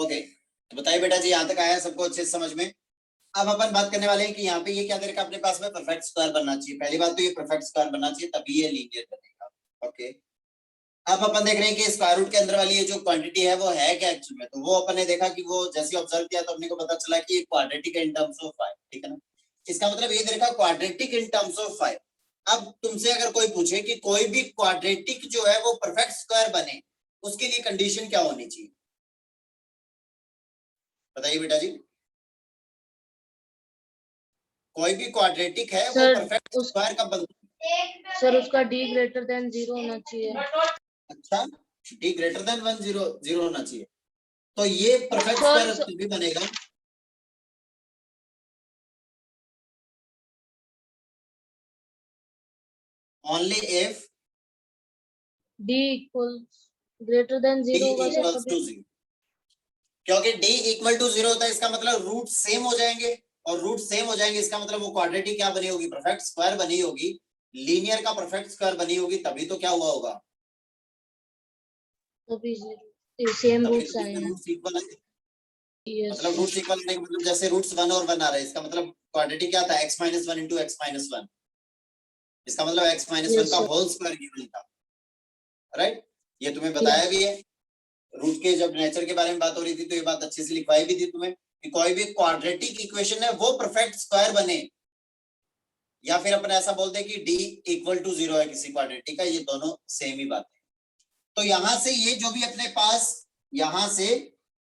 Okay, तो बताइए बेटा जी, यहाँ तक आया सबको अच्छे से समझ में? अब अपन बात करने वाले हैं कि यहाँ पे ये क्या दे रखा अपने पास में, परफेक्ट स्क्वायर बनना चाहिए। पहली बात तो ये परफेक्ट स्क्वायर बनना चाहिए, तभी ये लीनियर बनेगा। ओके, अब अपन देख रहे हैं कि स्क्वायर रूट के अंदर वाली ये जो क्वांटिटी है वो है क्या एक्चुअल में। तो वो अपन ने देखा कि वो जैसे ऑब्जर्व किया तो अपने को पता चला कि क्वाड्रेटिक इन टर्म्स ऑफ 5, ठीक है ना। इसका मतलब ये दे रखा क्वाड्रेटिक इन टर्म्स ऑफ 5। अब तुमसे अगर कोई पूछे कि कोई भी क्वाड्रेटिक जो है वो परफेक्ट स्क्वायर बने, उसके लिए कंडीशन क्या होनी चाहिए, बताइए बेटा जी। कोई भी क्वाड्रेटिक है वो परफेक्ट स्क्वायर कब बनता है? सर उसका d ग्रेटर देन 0 होना चाहिए। अच्छा, d ग्रेटर देन 1 0 होना चाहिए, तो ये परफेक्ट स्क्वायर तभी बनेगा। Only if d equal greater than 0 होगा सर, क्योंकि d इक्वल टू 0 होता है, इसका मतलब रूट सेम हो जाएंगे, और रूट सेम हो जाएंगे इसका मतलब वो क्वाड्रेटिक क्या बनी होगी, परफेक्ट स्क्वायर बनी होगी, लीनियर का परफेक्ट स्क्वायर बनी होगी, तभी तो क्या हुआ होगा, तभी सेम रूट्स तो आएंगे। रूट्स इक्वल है। यस, मतलब रूट्स इक्वल होने का मतलब जैसे रूट्स 1 और 1 आ रहा है, इसका मतलब क्वाड्रेटिक क्या था, x - 1 into x - 1, इसका मतलब x - 1 का होल स्क्वायर गिवन था, राइट। ये तुम्हें बताया भी है, रूट के जब नेचर के बारे में बात हो रही थी तो ये बात अच्छे से लिखवाई भी थी तुम्हें कि कोई भी क्वाड्रेटिक इक्वेशन है वो परफेक्ट स्क्वायर बने, या फिर अपन ऐसा बोलते हैं कि d इक्वल टू 0 है किसी क्वाड्रेटिक का, ये दोनों सेम ही बात है। तो यहां से ये जो भी अपने पास, यहां से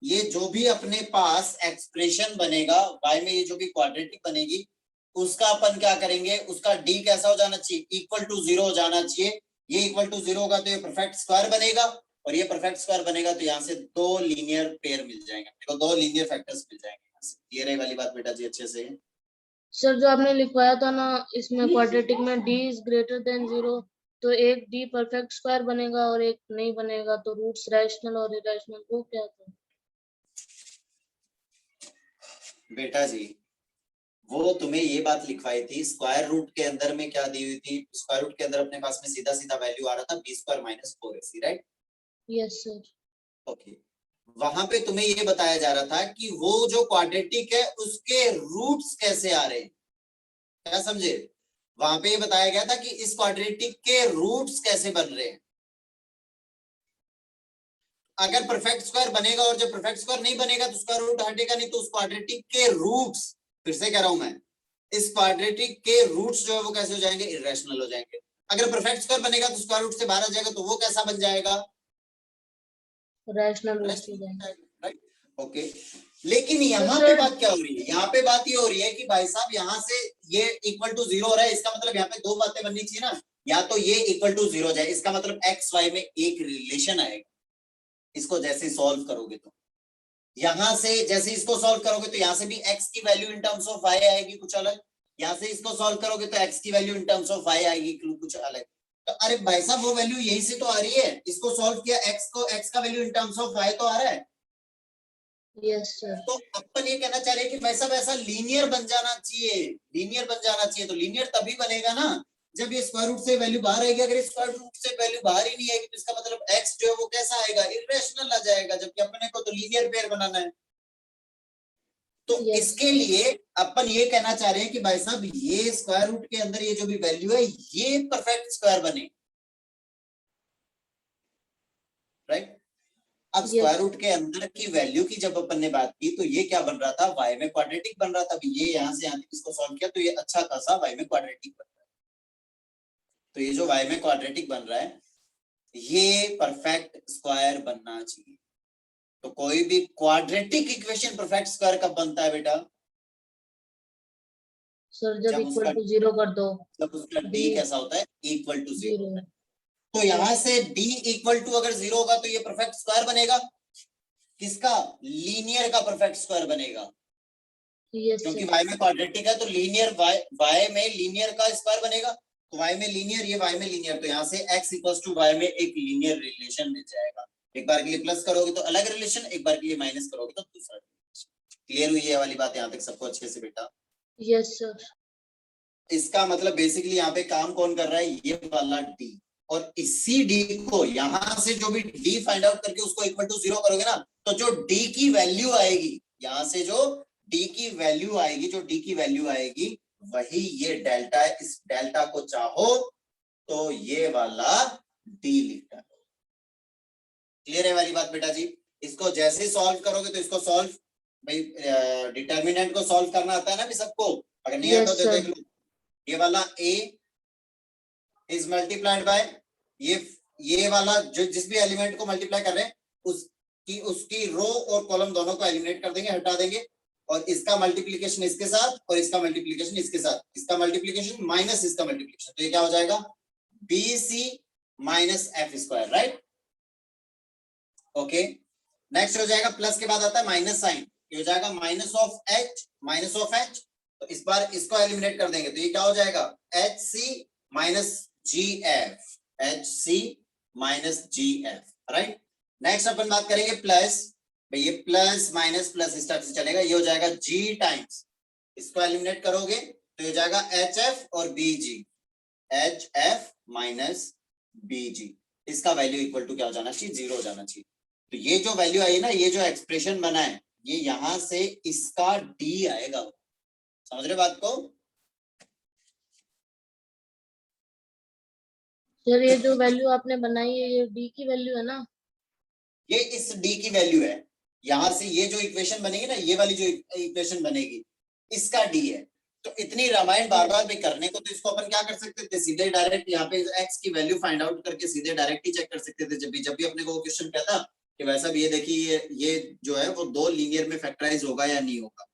ये जो भी अपने पास एक्सप्रेशन बनेगा y में, ये जो भी क्वाड्रेटिक बनेगी उसका अपन क्या करेंगे, उसका d कैसा हो जाना चाहिए, इक्वल टू 0 हो जाना चाहिए। ये इक्वल टू 0 होगा तो ये परफेक्ट स्क्वायर बनेगा, और ये परफेक्ट स्क्वायर बनेगा तो यहाँ से दो लीनियर पेयर मिल जाएंगे, देखो दो लीनियर फैक्टर्स मिल जाएंगे यहाँ से। ये रही वाली बात बेटा जी अच्छे से। सर जो आपने लिखवाया था ना इसमें क्वाड्रेटिक में d इज ग्रेटर देन 0, तो एक d परफेक्ट स्क्वायर बनेगा और एक नहीं बनेगा, तो रूट्स रैशनल और इरेशनल, वो क्या था बेटा जी वो तुम्हें ये बात लिखवाई थी, स्क्वायर रूट के अंदर में क्या दी हुई थी, स्क्वायर रूट के अंदर अपने पास में सीधा सीधा वैल्यू आ रहा था b² - 4ac, right. Yes sir. Okay, वहां पे तुम्हें ये बताया जा रहा था कि वो जो क्वाड्रेटिक है उसके रूट्स कैसे आ रहे हैं, क्या समझे। वहां पे ये बताया गया था कि इस क्वाड्रेटिक के रूट्स कैसे बन रहे हैं। अगर परफेक्ट स्क्वायर बनेगा और जब परफेक्ट स्क्वायर नहीं बनेगा तो स्क्वायर रूट हटेगा नहीं, तो उस क्वाड्रेटिक के रूट्स, फिर से कह रहा हूं मैं, इस क्वाड्रेटिक के रूट्स जो है वो कैसे हो जाएंगे, इरेशनल हो जाएंगे। अगर परफेक्ट स्क्वायर बनेगा तो स्क्वायर रूट से बाहर आ जाएगा, तो वो कैसा बन जाएगा, रैशनल रूट्स हो जाएंगे, राइट। ओके, लेकिन यहाँ पे बात क्या हो रही है, यहाँ पे बात ये हो रही है कि भाई साहब यहाँ से ये इक्वल टू 0 हो रहा है, इसका मतलब यहाँ पे दो बातें बननी चाहिए ना, या तो ये इक्वल टू 0 हो जाए, इसका मतलब एक्स वाई में एक रिलेशन आएगा, इसको जैसे सॉल्व करोगे तो यहां से जैसे इसको सॉल्व करोगे तो यहां से भी x की value in terms of y आएगी कुछ अलग, यहां से इसको सॉल्व करोगे तो x की value in terms of y आएगी कुछ अलग। तो अरे भाई साहब वो वैल्यू यहीं से तो आ रही है, इसको सॉल्व किया x का value in terms of y तो आ रहा है। Yes sir. तो अपन ये कहना चाह रहे हैं कि भाई साहब ऐसा लीनियर बन जाना चाहिए, लीनियर बन जाना चाहिए। तो लीनियर तभी बनेगा ना जब ये स्क्वायर रूट से वैल्यू बाहर आएगी, अगर स्क्वायर रूट से वैल्यू बाहर ही नहीं आएगी तो इसका मतलब x जो है वो कैसा आएगा, इरेशनल आ जाएगा, जबकि अपने को तो लीनियर पेयर बनाना है। तो इसके लिए अपन ये कहना चाह रहे हैं कि भाई साहब ये स्क्वायर रूट के अंदर ये जो भी वैल्यू है ये परफेक्ट स्क्वायर बने, राइट। अब स्क्वायर रूट के अंदर की वैल्यू की जब अपन ने बात की तो ये क्या बन रहा था, y में क्वाड्रेटिक बन रहा था। ये यहां से यहां तक इसको सॉल्व किया तो ये अच्छा खासा y में क्वाड्रेटिक बन रहा है। तो ये जो y में क्वाड्रेटिक बन रहा है ये परफेक्ट स्क्वायर बनना चाहिए। तो कोई भी क्वाड्रेटिक इक्वेशन परफेक्ट स्क्वायर कब बनता है बेटा, सर जब इक्वल टू 0 कर दो, जब उसका d कैसा होता है, इक्वल टू 0। 0। तो यहां से d इक्वल टू अगर 0 होगा तो ये परफेक्ट स्क्वायर बनेगा, किसका, लीनियर का परफेक्ट स्क्वायर बनेगा। क्योंकि y में क्वाड्रेटिक है तो लीनियर y में लीनियर का स्क्वायर बनेगा, तो y में लीनियर, ये y में लीनियर, तो यहाँ से x इक्वल टू y में एक लीनियर रिलेशन मिल जाएगा। एक बार के लिए प्लस करोगे तो अलग रिलेशन, एक बार के लिए माइनस करोगे तो दूसरा। क्लियर हुई है वाली बात यहाँ तक सबको अच्छे से बेटा? Yes sir. इसका मतलब बेसिकली यहाँ पे काम कौन कर रहा है, ये वाला d, और इसी d को यहां से जो भी d फाइंड आउट करके उसको इक्वल टू 0 करोगे ना, तो जो d की वैल्यू आएगी यहां से, जो d की वैल्यू आएगी, जो d की वैल्यू आएगी वही ये डेल्टा है। इस डेल्टा को चाहो तो ये वाला d लिखना है। क्लियर है वाली बात बेटा जी? इसको जैसे सॉल्व करोगे तो इसको सॉल्व, भाई डिटर्मिनेंट को सॉल्व करना आता है ना भी सबको, अगर नहीं आता तो देख लो, ये वाला a इज मल्टीप्लाइड बाय ये वाला जो जिस भी एलिमेंट को मल्टीप्लाई कर रहे हैं उसकी रो और कॉलम दोनों को एलिमिनेट कर देंगे, हटा देंगे, और इसका मल्टीप्लिकेशन इसके साथ और इसका मल्टीप्लिकेशन इसके साथ, इसका मल्टीप्लिकेशन माइनस इसका मल्टीप्लिकेशन, तो ये क्या हो जाएगा BC minus F square, right? Okay, next हो जाएगा प्लस के बाद आता है माइनस साइन, ये हो जाएगा माइनस ऑफ एच, तो इस बार इसको एलिमिनेट कर देंगे तो ये क्या हो जाएगा HC minus GF, HC minus GF, right? Next अपन बात करेंगे प्लस, भाई ये प्लस माइनस प्लस इस टाइप से चलेगा, ये हो जाएगा G टाइम्स, इसको एलिमिनेट करोगे तो ये हो जाएगा HF और BG, HF माइनस BG, इसका वैल्यू इक्वल टू क्या हो जाना चाहिए, 0 हो जाना चाहिए। तो ये जो वैल्यू आई ना, ये जो एक्सप्रेशन बना है, ये यहां से इसका D आएगा, समझ रहे बात को? सर ये जो वैल्यू आपने बनाई है ये d की वैल्यू है ना? ये इस D की वैल्यू है, यहां से ये जो इक्वेशन बनेगी ना, ये वाली जो इक्वेशन बनेगी इसका D है। तो इतनी रामायण बार बार भी करने को, तो इसको अपन क्या कर सकते थे, सीधे डायरेक्ट यहाँ पे x की वैल्यू फाइंड आउट करके सीधे डायरेक्ट ही चेक कर सकते थे। जब भी अपने को क्वेश्चन कहता कि वैसा भी ये देखिए ये जो है वो दो लीनियर में फैक्टराइज होगा या नहीं होगा,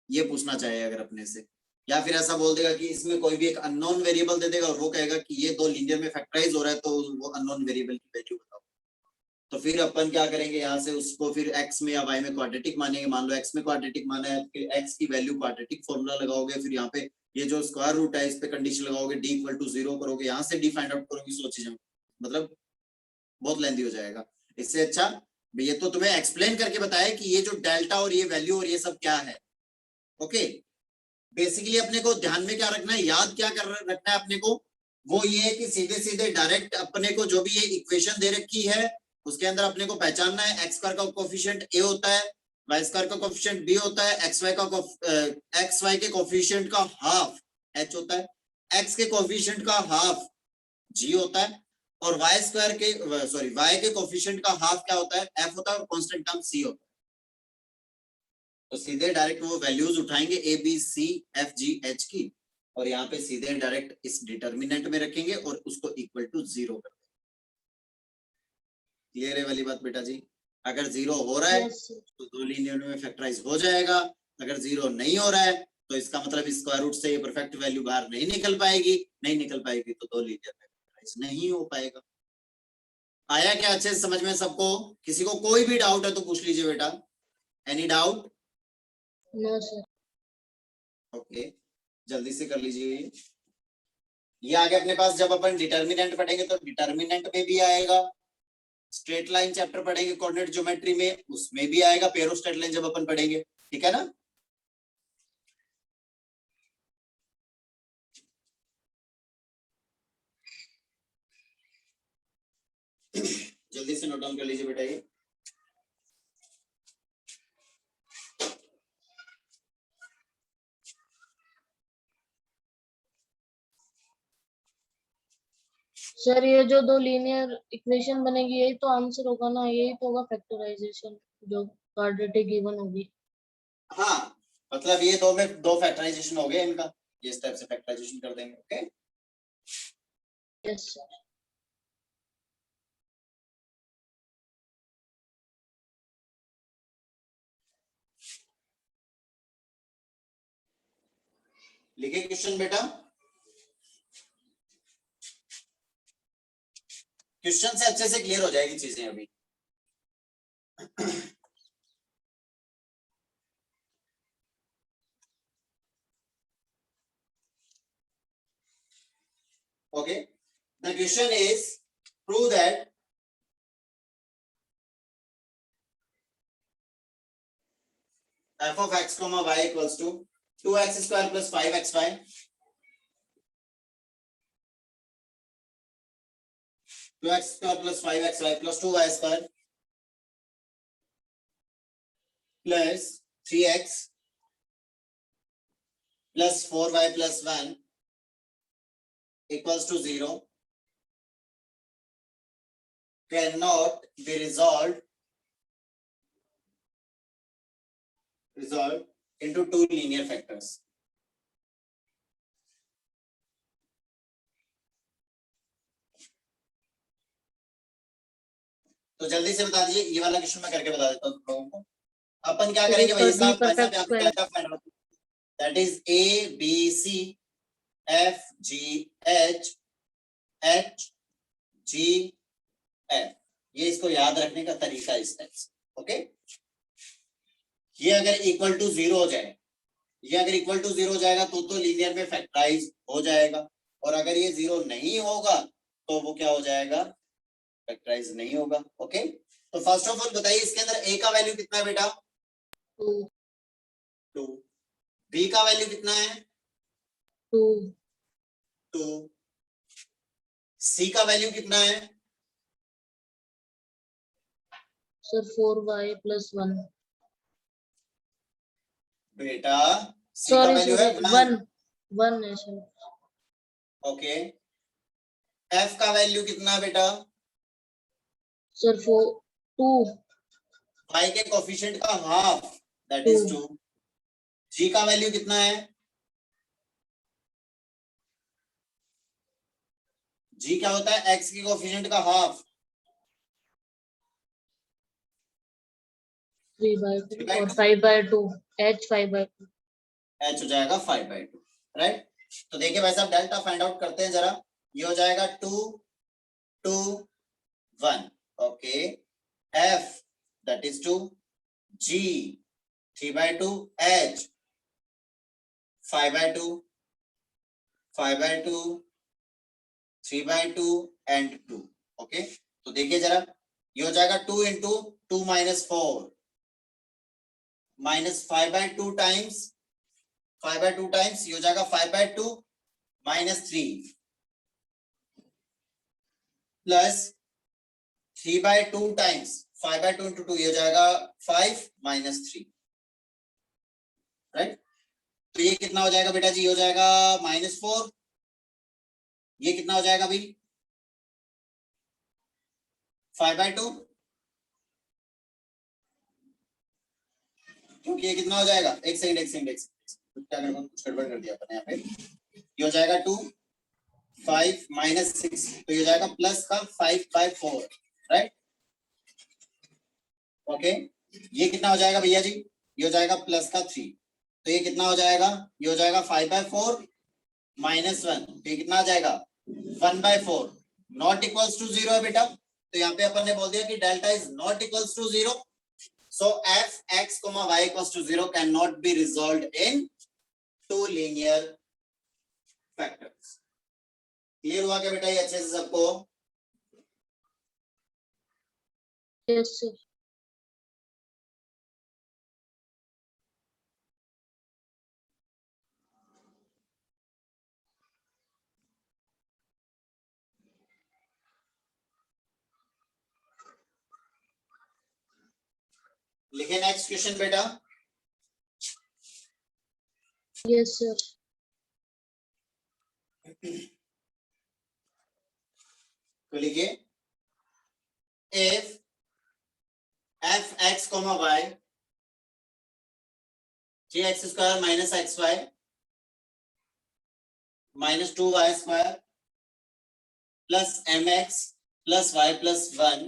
ये पूछना चाहिए अगर अपने से, या फिर ऐसा बोल देगा कि इसमें कोई भी एक अननोन वेरिएबल दे देगा और वो कहेगा कि ये दो लीनियर में फैक्टराइज हो रहा है, तो वो अननोन वेरिएबल की वैल्यू बताओ। तो फिर अपन क्या करेंगे, यहाँ से उसको फिर x में या y में क्वाड्रेटिक मानेंगे। मान लो x में क्वाड्रेटिक माना है, फिर x की वैल्यू क्वाड्रेटिक फॉर्मूला लगाओगे, फिर यहाँ पे ये जो स्क्वायर रूट है इस पे कंडीशन लगाओगे, d इक्वल टू 0 करोगे, यहाँ से d फाइंड आउट करोगे, सो चीजें मतलब बहुत लेंदी हो जाएगा। इससे अच्छा ये तो तुम्हें एक्सप्लेन करके बताया कि ये जो डेल्टा और ये वैल्यू और ये सब क्या है। ओके, बेसिकली अपने को ध्यान में क्या रखना है, याद क्या कर रखना है अपने को, वो ये है कि सीधे सीधे डायरेक्ट अपने को जो भी ये इक्वेशन दे रखी है उसके अंदर अपने को पहचानना है एक्स स्क्वायर का कोफिशिएंट a होता है, वाई स्क्वायर का कोफिशिएंट b होता है, एक्स वाई के कोफिशिएंट का हाफ h होता है, x के कोफिशिएंट का हाफ g होता है, और वाई स्क्वायर के वाई के कोफिशिएंट का हाफ क्या होता है, f होता है, और कांस्टेंट टर्म c होता है। तो सीधे डायरेक्ट वो वैल्यूज उठाएंगे a b c f g h की, और यहाँ पे सीधे डायरेक्ट इस डिटर्मिनेंट में रखेंगे और उसको इक्वल टू 0 कर देंगे। क्लियर है वाली बात बेटा जी? अगर 0 हो रहा है तो दो लीनियर में फैक्टराइज हो जाएगा, अगर 0 नहीं हो रहा है तो इसका मतलब स्क्वायर रूट से ये परफेक्ट वैल्यू बाहर नहीं निकल पाएगी, नहीं निकल पाएगी तो दो लीनियर में फैक्टराइज नहीं हो पाएगा। आया क्या अच्छे से समझ में सबको? किसी को कोई भी डाउट है तो पूछ लीजिए बेटा, any doubt? No sir. Okay, जल्दी से कर लीजिए। ये आगे अपने पास जब अपन डिटर्मिनेंट पढ़ेंगे तो डिटर्मिनेंट में भी आएगा, स्ट्रेट लाइन चैप्टर पढ़ेंगे कोऑर्डिनेट ज्योमेट्री में, उसमें भी आएगा, पेरो स्ट्रेट लाइन जब अपन पढ़ेंगे, ठीक है ना? जल्दी से नोट डाउन कर लीजिए बेटा ये। सर ये जो दो लीनियर इक्वेशन बनेगी यही तो आंसर होगा ना, यही तो होगा फैक्टराइजेशन जो क्वाड्रेटिक गिवन होगी। हाँ, मतलब ये दो में दो फैक्टराइजेशन हो गया इनका, ये इस टाइप से फैक्टराइजेशन कर देंगे। Okay, yes sir. लिखे क्वेश्चन बेटा, क्वेश्चन से अच्छे से क्लियर हो जाएगी चीजें अभी। Okay, the question is prove that f of x comma y equals to 2x square plus 5xy, 2x square plus 5xy plus 2y square plus 3x plus 4y plus 1 equals to 0 cannot be resolved into two linear factors. तो जल्दी से बता दीजिए, ये वाला question मैं करके बता देता हूँ तुम लोगों को। अपन क्या करेंगे भाई साहब, perfect square. That is A B C F G H H G F, ये इसको याद रखने का तरीका इस टाइप से। ओके, ये अगर इक्वल टू 0 हो जाए, ये अगर इक्वल टू 0 हो जाएगा तो लीनियर में फैक्टराइज हो जाएगा, और अगर ये 0 नहीं होगा तो वो क्या हो जाएगा, फैक्टराइज नहीं होगा। ओके, तो फर्स्ट ऑफ ऑल बताइए इसके अंदर a का वैल्यू कितना है बेटा, 2, b का वैल्यू कितना है, 2, c का वैल्यू कितना है सर 4y प्लस 1। बेटा, c का सॉरी वैल्यू है 1 है सर। ओके, f का वैल्यू कितना है बेटा, सर 2। y के कोफिशिएंट का हाफ दैट इज 2। g का वैल्यू कितना है, g क्या होता है, x के कोफिशिएंट का हाफ 3/2 और 5/2 h 5/2 h हो जाएगा 5/2, राइट। तो देखिए वैसे आप डेल्टा फाइंड आउट करते हैं जरा, ये हो जाएगा 2 2 1, okay, f that is 2, g 3/2, h 5/2 5/2 3/2 and 2। Okay, तो देखिए जरा, ये हो जाएगा 2 into 2 minus 4 minus 5/2 times 5/2 times, ये हो जाएगा 5/2 माइनस 3 प्लस 3/2 टाइम्स 5/2 इंटू 2, ये हो जाएगा 5 माइनस 3, राइट। तो ये कितना हो जाएगा बेटा जी, हो जाएगा -4, ये कितना हो जाएगा भाई 5/2, क्योंकि ये कितना हो जाएगा, एक सेकंड कुछ गड़बड़ कर दिया अपन यहाँ पे, ये हो जाएगा 2 5 माइनस 6, तो ये हो जाएगा प्लस का 5/4, राइट। ओके, ये कितना हो जाएगा भैया जी, ये हो जाएगा प्लस का 3, तो ये कितना हो जाएगा, ये हो जाएगा 5/4 माइनस 1, तो ये कितना आ जाएगा 1/4, नॉट इक्वल्स टू 0 है बेटा। तो यहाँ पे अपन ने बोल दिया कि delta is not equals to 0, so f x comma y equals to 0 cannot be resolved in two linear factors. Clear हुआ क्या बेटा ये अच्छे से सबको? Yes sir. लिखे नेक्स्ट क्वेश्चन बेटा। Yes sir. तो लिखिए if f x comma y 3x square minus xy minus 2y square plus mx plus y plus 1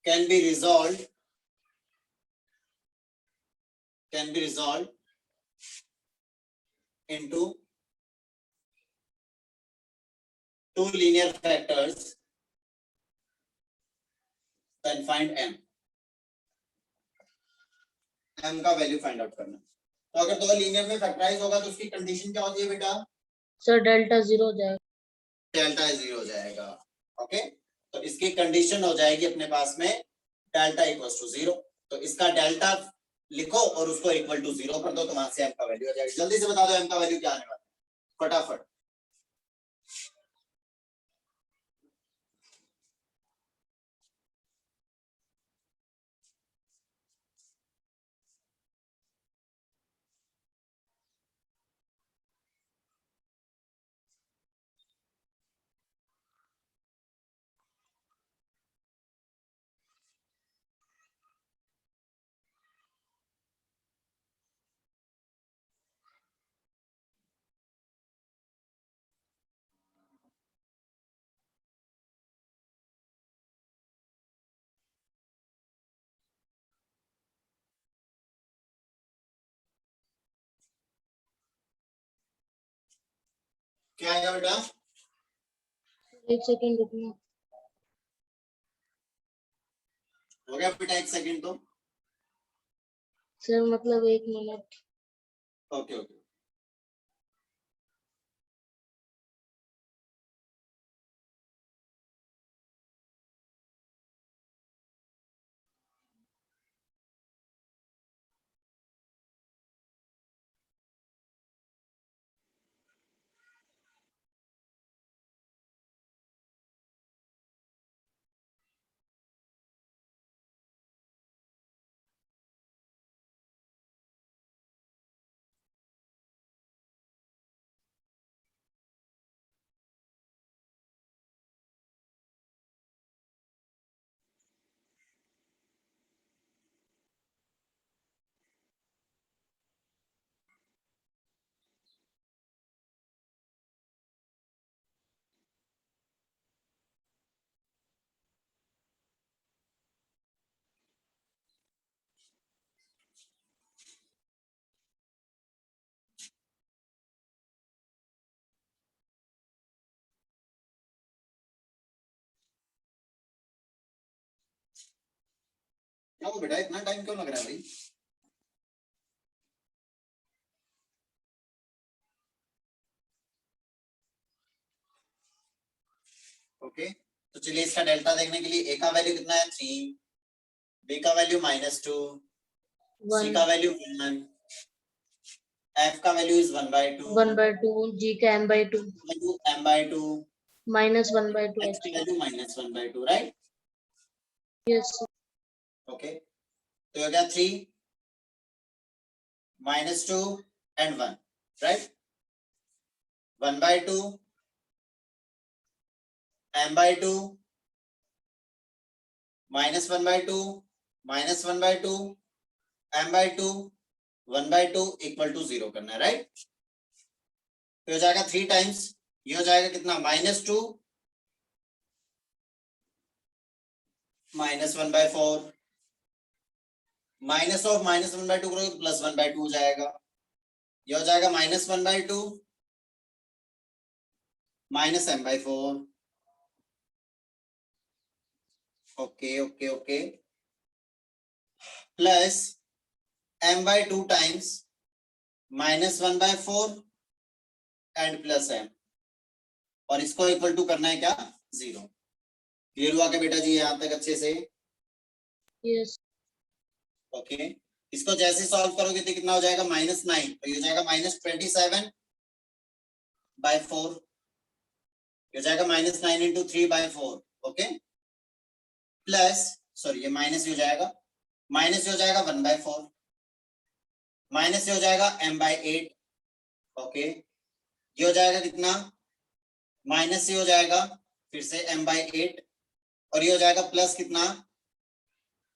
can be resolved into two linear factors, then find m. m का value find out करना। तो अगर दो linear में factorise होगा तो उसकी condition क्या होती है बेटा? सर डेल्टा 0 हो जाएगा। डेल्टा 0 हो जाएगा। ओके, तो इसकी कंडीशन हो जाएगी अपने पास में डेल्टा इक्वल्स टू 0। तो इसका डेल्टा लिखो और उसको इक्वल टू 0 कर दो, तो वहां से m का वैल्यू आ जाएगा। जल्दी से बता दो m का वैल्यू क्या आने वाला है, फटाफट। क्या आएगा बेटा? एक सेकंड रुकना। हो गया बेटा 1 सेकंड तो? सर मतलब 1 मिनट। Okay okay. क्या हुआ बेटा, इतना टाइम क्यों लग रहा है भाई? ओके तो चलिए इसका डेल्टा देखने के लिए ए का वैल्यू कितना है 3, बी का वैल्यू -2, सी 1 का वैल्यू 1, एफ का वैल्यू इज 1/2, 1/2, जी का m/2, वैल्यू m/2, -1/2 x की वैल्यू -1/2, राइट? यस ओके तो हो गया 3, -2 and 1, right? 1/2, m/2, -1/2, -1/2, m/2, 1/2 equal to 0 करना है, राइट? तो हो जाएगा 3 टाइम्स, ये हो जाएगा कितना, -2 -1/4, माइनस ऑफ -1/2 करोगे तो +1/2 हो जाएगा, ये हो जाएगा -1/2 -m/4, okay okay okay, plus m/2 times -1/4 and plus m, और इसको इक्वल टू करना है क्या, 0। क्लियर हुआ क्या बेटा जी यहाँ तक अच्छे से? यस ओके इसको जैसे सॉल्व करोगे तो कितना हो जाएगा, -9, तो ये हो जाएगा -27/4, ये हो जाएगा -9 × 3/4, ओके प्लस सॉरी ये माइनस हो जाएगा, माइनस हो जाएगा 1/4, माइनस हो जाएगा m/8, ओके ये हो जाएगा कितना, माइनस से हो जाएगा फिर से m/8, और ये हो जाएगा प्लस कितना,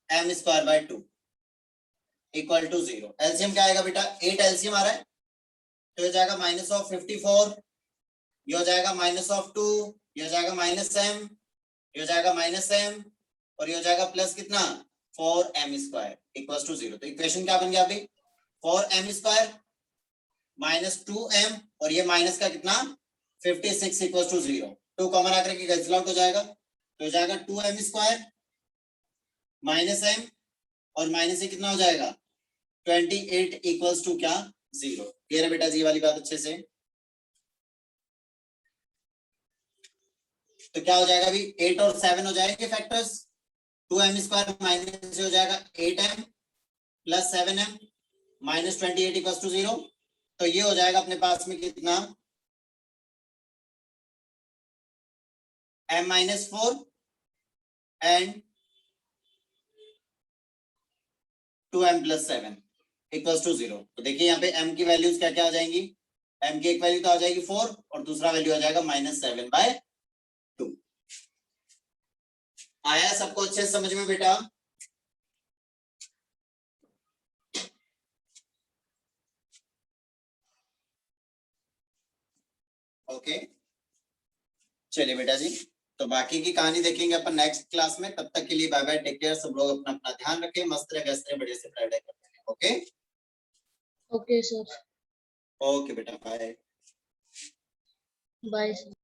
m²/2 इक्वल टू 0। एलसीएम क्या आएगा बेटा, 8 एलसीएम आ रहा है, तो ये जाएगा -54, ये हो जाएगा -2, ये हो जाएगा -m, ये हो जाएगा -m, और ये हो जाएगा प्लस कितना, 4m² इक्वल टू 0। तो इक्वेशन क्या बन गया अभी, 4m² -2m, और ये माइनस का कितना 56 इक्वल टू 0। 2 कॉमन आकर के कैंसिल आउट हो जाएगा, तो हो जाएगा 2m² -m, और माइनस से कितना हो जाएगा 28 इक्वल्स टू क्या, 0। क्लियर है बेटा जी वाली बात अच्छे से? तो क्या हो जाएगा अभी, 8 और 7 हो जाएंगे फैक्टर्स, 2m² माइनस हो जाएगा 8m plus 7m -28 equals to 0। तो ये हो जाएगा अपने पास में कितना, m-4 and 2m + 7 equals to 0। तो देखिए यहाँ पे m की वैल्यूज क्या क्या आ जाएंगी, m की एक वैल्यू तो आ जाएगी 4, और दूसरा वैल्यू आ जाएगा -7/2। आया सबको अच्छे से समझ में बेटा? ओके चलिए बेटा जी, तो बाकी की कहानी देखेंगे अपन नेक्स्ट क्लास में। तब तक के लिए बाय बाय, टेक केयर, सब लोग अपना अपना ध्यान रखें, मस्त रहे व्यस्त रहे, बढ़िया से पढ़ाई करते हैं। ओके ओके सर ओके बेटा बाय। 22।